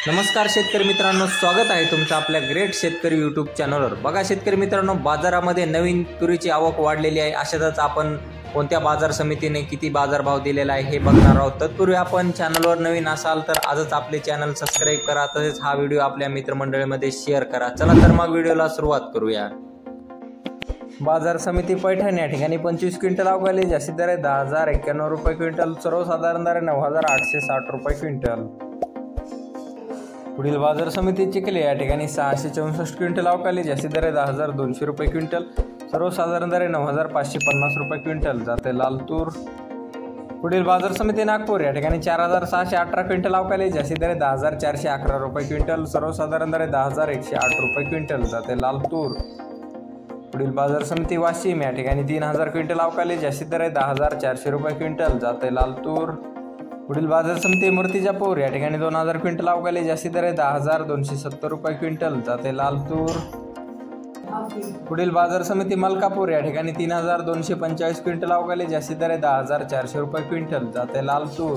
नमस्कार शेतकरी मित्रांनो, स्वागत आहे तुमचं आपल्या ग्रेट शेतकरी यूट्यूब चॅनलवर। बघा शेतकरी मित्रांनो, बाजारामध्ये नवीन तुरीची आवक वाढलेली आहे। अशातच आपण कोणत्या बाजार समितीने किती बाजारभाव दिलेला आहे हे बघणार आहोत। तत्पूर्वी आपण चॅनलवर नवीन असाल तर आजच आपले चॅनल सबस्क्राइब करा, तसेच हा व्हिडिओ आपल्या मित्रमंडळीमध्ये शेअर करा। चला तर मग व्हिडिओला सुरुवात करूया। बाजार समिती पैठण या ठिकाणी 25 क्विंटल अवकाली जास्तीत दर 10,091 रुपये क्विंटल, सर्वसाधारण दर 9,860 रुपये क्विंटल। पुढील बाजार समिती चिखली या ठिकाणी 664 क्विंटल अवकाली जास्तीत दर 10,200 रुपये क्विंटल, सर्वसाधारण दर 9,550 रुपये क्विंटल, जाते लाल तूर। पुढील बाजार समिती नागपूर या ठिकाणी 4,618 क्विंटल अवकाली जास्तीत दर 10,411 रुपये क्विंटल, सर्वसाधारण दर 10,108 रुपये क्विंटल, जाते लाल तूर। पुढील बाजार समिती वाशिम या ठिकाणी 3,000 क्विंटल अवकाली जास्तीत दर 10,400 रुपये क्विंटल, जाते लाल तूर। पुढील बाजार समिती मूर्तिजापूर या ठिकाणी 2,000 क्विंटल अवकाली जास्तीत दर 10,270 रुपये क्विंटल, जाते लाल तूर। पुढील बाजार समिती मलकापूर या ठिकाणी 3,245 क्विंटल अवकाली जास्तीत दर 10,400 रुपये क्विंटल, जाते लाल तूर।